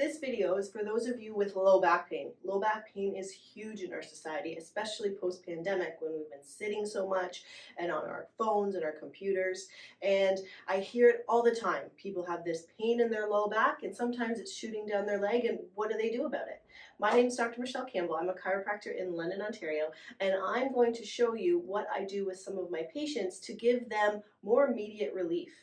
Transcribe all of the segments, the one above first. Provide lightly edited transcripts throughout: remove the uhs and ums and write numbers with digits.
This video is for those of you with low back pain. Low back pain is huge in our society, especially post-pandemic when we've been sitting so much and on our phones and our computers. And I hear it all the time. People have this pain in their low back and sometimes it's shooting down their leg, and what do they do about it? My name is Dr. Michelle Campbell. I'm a chiropractor in London, Ontario, and I'm going to show you what I do with some of my patients to give them more immediate relief.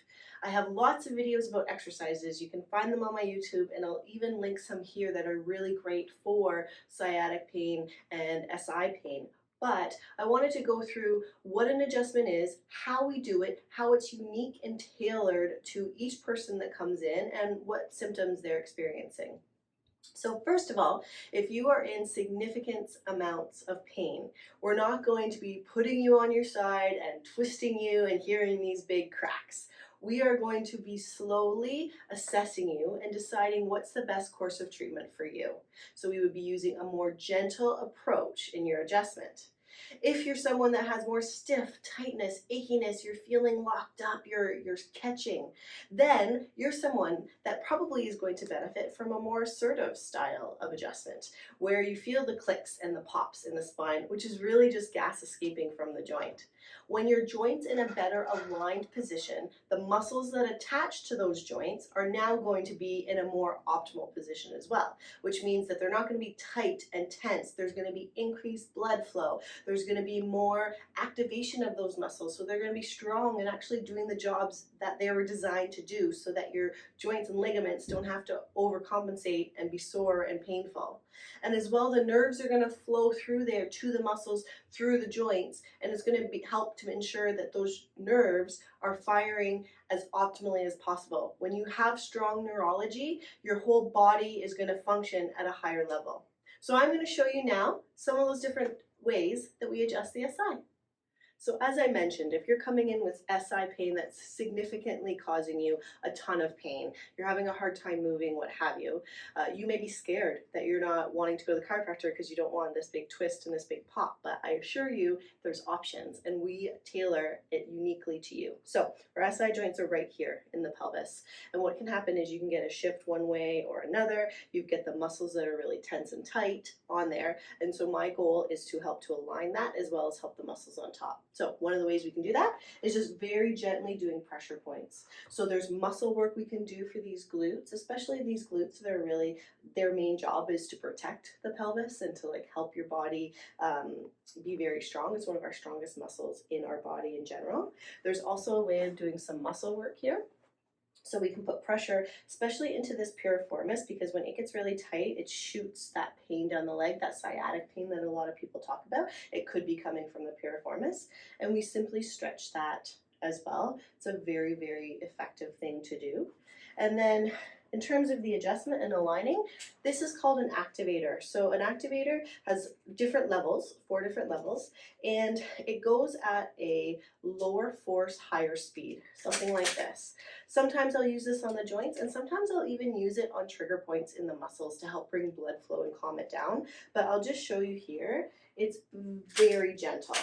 I have lots of videos about exercises. You can find them on my YouTube, and I'll even link some here that are really great for sciatic pain and SI pain. But I wanted to go through what an adjustment is, how we do it, how it's unique and tailored to each person that comes in, and what symptoms they're experiencing. So first of all, if you are in significant amounts of pain, we're not going to be putting you on your side and twisting you and hearing these big cracks. We are going to be slowly assessing you and deciding what's the best course of treatment for you. So we would be using a more gentle approach in your adjustment. If you're someone that has more stiff, tightness, achiness, you're feeling locked up, you're catching, then you're someone that probably is going to benefit from a more assertive style of adjustment, where you feel the clicks and the pops in the spine, which is really just gas escaping from the joint. When your joint's in a better aligned position, the muscles that attach to those joints are now going to be in a more optimal position as well, which means that they're not going to be tight and tense. There's going to be increased blood flow. There's going to be more activation of those muscles, so they're going to be strong and actually doing the jobs that they were designed to do, so that your joints and ligaments don't have to overcompensate and be sore and painful. And as well, the nerves are going to flow through there to the muscles, through the joints, and it's going to help to ensure that those nerves are firing as optimally as possible. When you have strong neurology, your whole body is going to function at a higher level. So I'm going to show you now some of those different ways that we adjust the SI. So as I mentioned, if you're coming in with SI pain that's significantly causing you a ton of pain, you're having a hard time moving, what have you, you may be scared that you're not wanting to go to the chiropractor because you don't want this big twist and this big pop, but I assure you there's options and we tailor it uniquely to you. So our SI joints are right here in the pelvis, and what can happen is you can get a shift one way or another. You get the muscles that are really tense and tight on there, and so my goal is to help to align that as well as help the muscles on top. So one of the ways we can do that is just very gently doing pressure points. So there's muscle work we can do for these glutes, especially these glutes that are really, their main job is to protect the pelvis and to help your body be very strong. It's one of our strongest muscles in our body in general. There's also a way of doing some muscle work here. So we can put pressure, especially into this piriformis, because when it gets really tight, it shoots that pain down the leg, that sciatic pain that a lot of people talk about. It could be coming from the piriformis, and we simply stretch that as well. It's a very, very effective thing to do. And then in terms of the adjustment and aligning, this is called an activator. So an activator has different levels, 4 different levels, and it goes at a lower force, higher speed, something like this. Sometimes I'll use this on the joints, and sometimes I'll even use it on trigger points in the muscles to help bring blood flow and calm it down. But I'll just show you here. It's very gentle.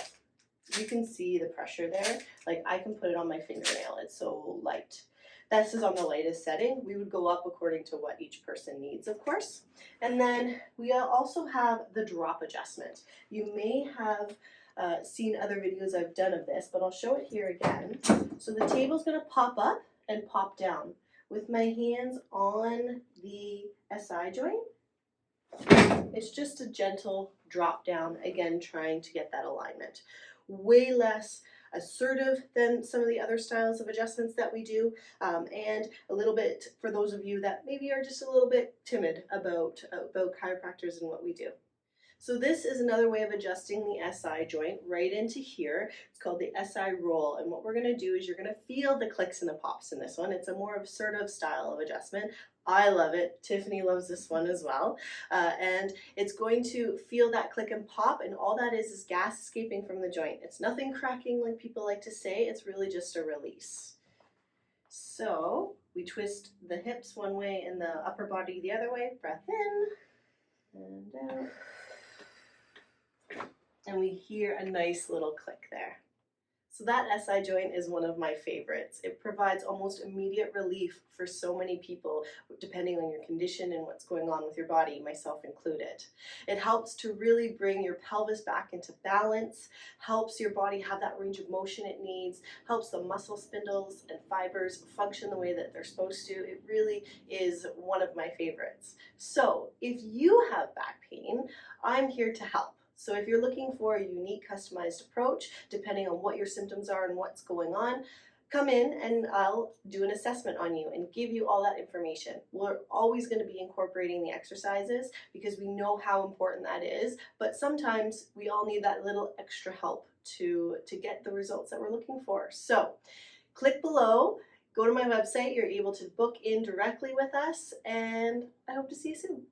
You can see the pressure there. Like, I can put it on my fingernail. It's so light. This is on the lightest setting. We would go up according to what each person needs, of course. And then we also have the drop adjustment. You may have seen other videos I've done of this, but I'll show it here again. So the table's going to pop up and pop down. With my hands on the SI joint, it's just a gentle drop down, again trying to get that alignment. Way less assertive than some of the other styles of adjustments that we do, and a little bit for those of you that maybe are just a little bit timid about chiropractors and what we do. So this is another way of adjusting the SI joint right into here. It's called the SI roll, and what we're going to do is you're going to feel the clicks and the pops in this one. It's a more assertive style of adjustment. I love it. Tiffany loves this one as well. And it's going to feel that click and pop, and all that is gas escaping from the joint. It's nothing cracking like people like to say. It's really just a release. So we twist the hips one way and the upper body the other way. Breath in and out. And we hear a nice little click there. So that SI joint is one of my favorites. It provides almost immediate relief for so many people, depending on your condition and what's going on with your body, myself included. It helps to really bring your pelvis back into balance, helps your body have that range of motion it needs, helps the muscle spindles and fibers function the way that they're supposed to. It really is one of my favorites. So if you have back pain, I'm here to help. So if you're looking for a unique customized approach, depending on what your symptoms are and what's going on, come in and I'll do an assessment on you and give you all that information. We're always going to be incorporating the exercises because we know how important that is, but sometimes we all need that little extra help to get the results that we're looking for. So click below, go to my website, you're able to book in directly with us, and I hope to see you soon.